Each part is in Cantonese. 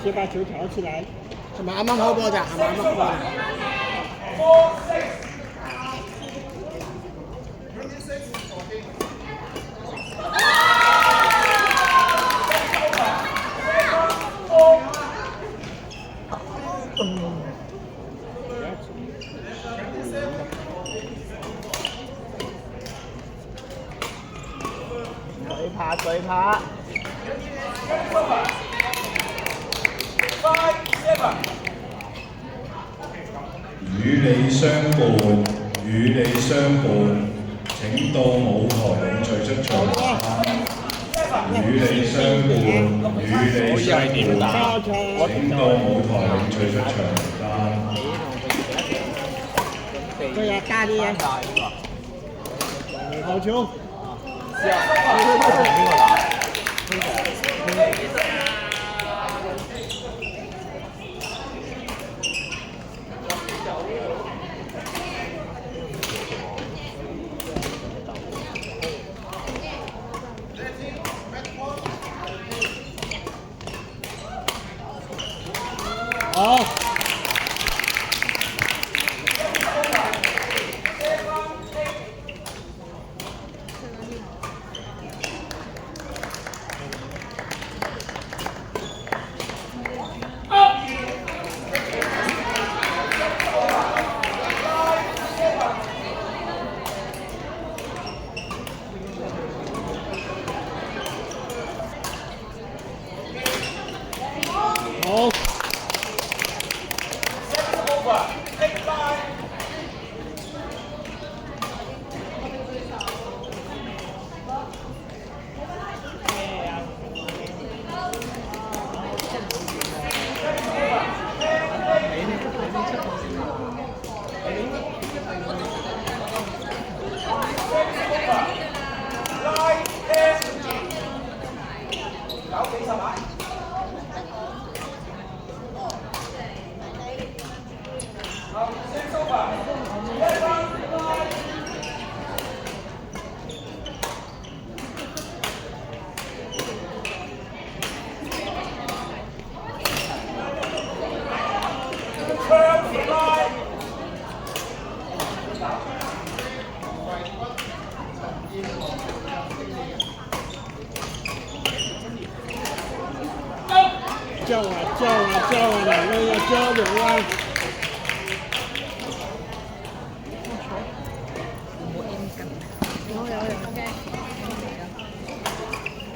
先把球挑起來。係咪啱啱開波咋？係咪啱啱開波？水拍。與你相伴，與你相伴，請到舞台領取出場名單。與你相伴，與你相伴，請到舞台領取出場名單。對呀，大啲嘢。好球。試下，邊個打？好。叫啊叫啊叫啊，兩個要交流啊！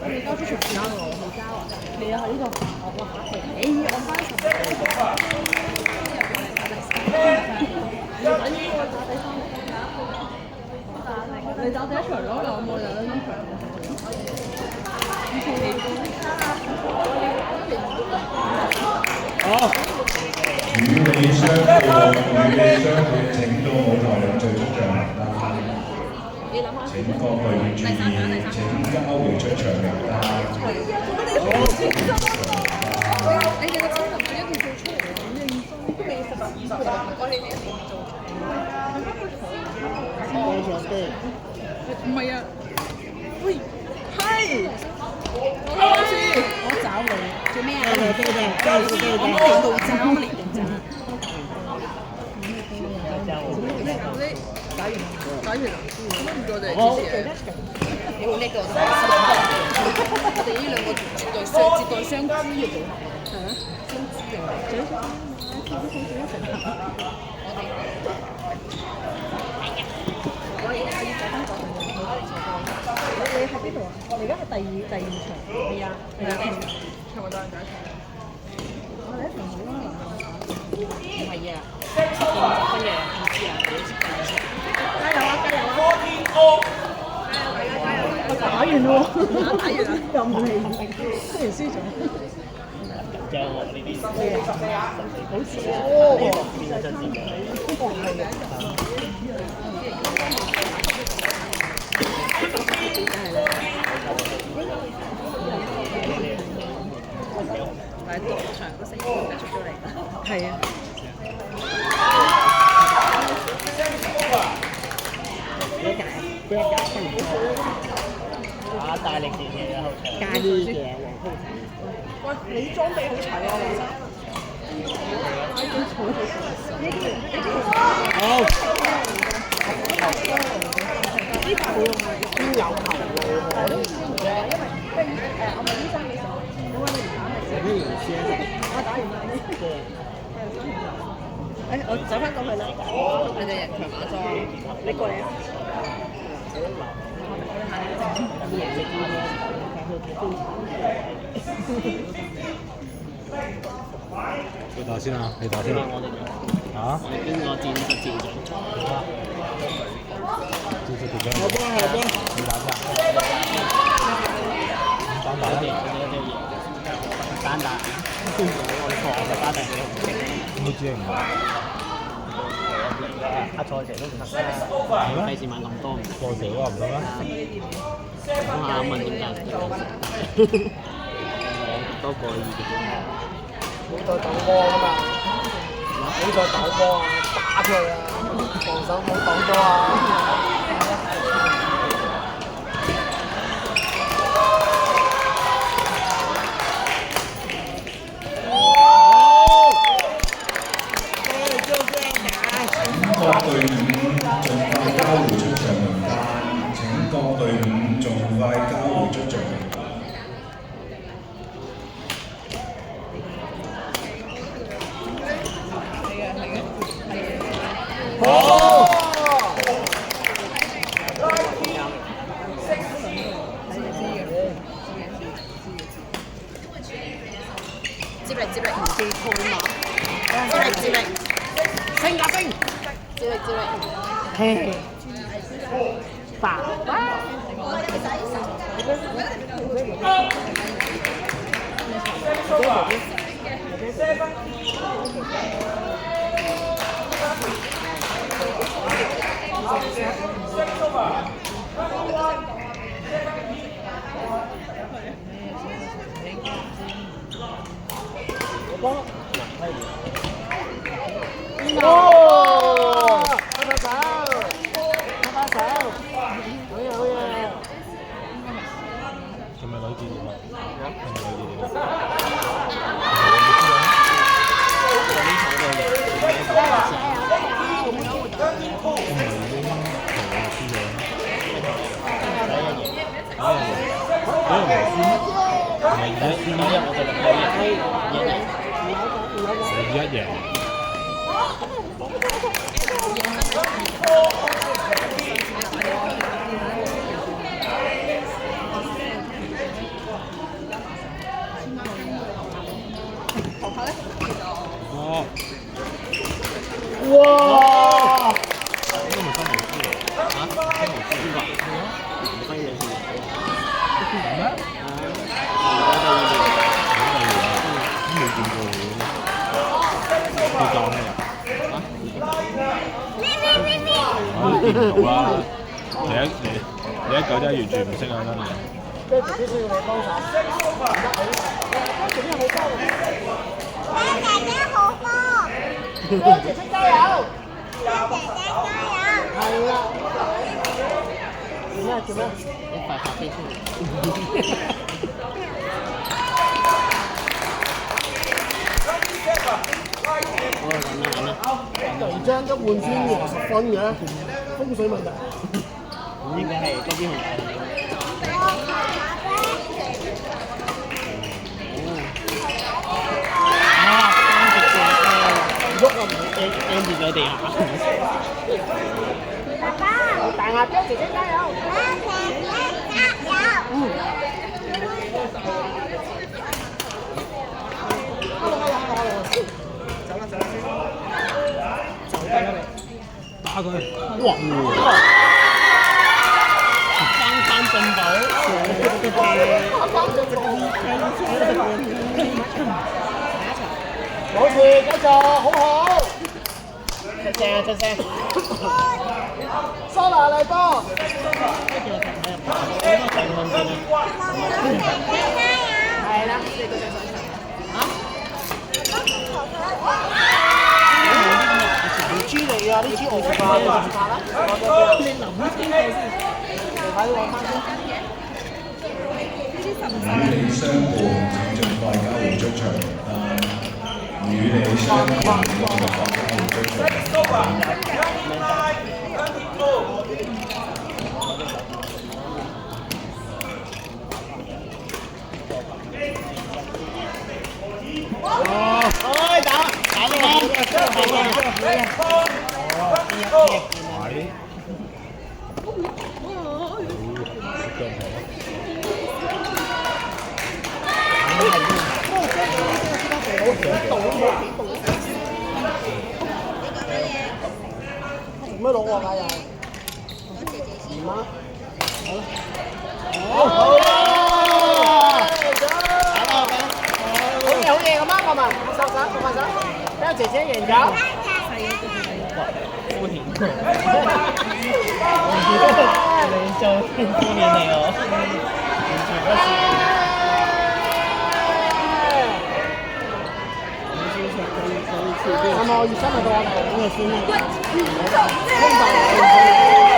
你交出場交我冇交啊？你啊喺呢度，我下期，我翻10個。你打第一場咯，我冇打第一場。好。與你相伴，與你相伴，請到舞台領取出場名單。請各位注意，請交回出場名單。你哋個新人一定要做出嚟，咁認真，都未12個，我哋一定要做。唔係啊，喂，係，我找你做咩啊？我喺度找你。打完啦，唔該你主持人。你好叻㗎，我哋呢兩個接待雙資嘅組合，係啊，雙資嘅。你喺邊度啊？我哋而家係第二場。係啊，係啊，差唔多第一場。我哋一場好啦。唔係啊，20分嘅，唔知啊，你第二場。加油啊！加油啊！我打完咯喎，打完啦，又唔係，雖然輸咗。就我呢啲好似啊，變咗真字嘅。係獨場個聲音出咗嚟，係啊。不要改，不要改，打大力啲嘅後場，加啲嘅黃鋪頭。喂，你裝備好齊啊，黃生。好，呢球邊有球喎？我都唔知嘅，因為我問醫生嘅時候，點解你唔打咪先？咩意思？我打完啦。我走翻過去啦。你哋人強馬壯，你過嚟啊！你打先啊！你打先啊！啊？你邊個戰術戰術？戰術條好波好波！你打先啊！單打我哋單打，我哋錯就單打你唔識。冇知唔打。阿賽成都唔得啦，費事問咁多唔過時都話唔得咩？講下問點解？我多個意見。比賽鬥波啊嘛，比賽鬥波啊，打出去啊，防守冇鬥波啊。各隊伍盡快交回出場名單，請各隊伍盡快交回出場名單。好！接力接力，記錯碼。接力接力，升啊升！接力接力。嘿，爸爸。哦！拍拍手，拍拍手，好嘢好嘢！係咪女字點啊？係咪女字點啊？一贏。哦！哇！見唔到啦！你一九真係完全唔識啊，真係。跟住必須要你幫手。姐姐好波，姐姐加油！姐姐加油！係啦。做咩做咩？一塊發飛出嚟。突然之間一換先60分嘅，風水問題。應該係嗰邊紅。喐啊！唔掟住咗地下。爸爸，大牙姐姐加油！姐姐加油！打佢！哇！翻翻進步。冇事，繼續，好好。出聲啊！出聲。蘇拿嚟波。係啦，豬嚟啊！呢支我食飯啦。你臨先睇先，睇我翻先。與你相伴，請盡快交回出場名單。與你相伴，請盡快交回出場名單。咩攞喎㗎又？二媽。好嘢咁啊！我問，手手，我問手，俾阿姐姐贏咗。敷衍佢，你做敷衍你我，完全不是。係咪我熱身咪到我哋？咁就算啦。空白。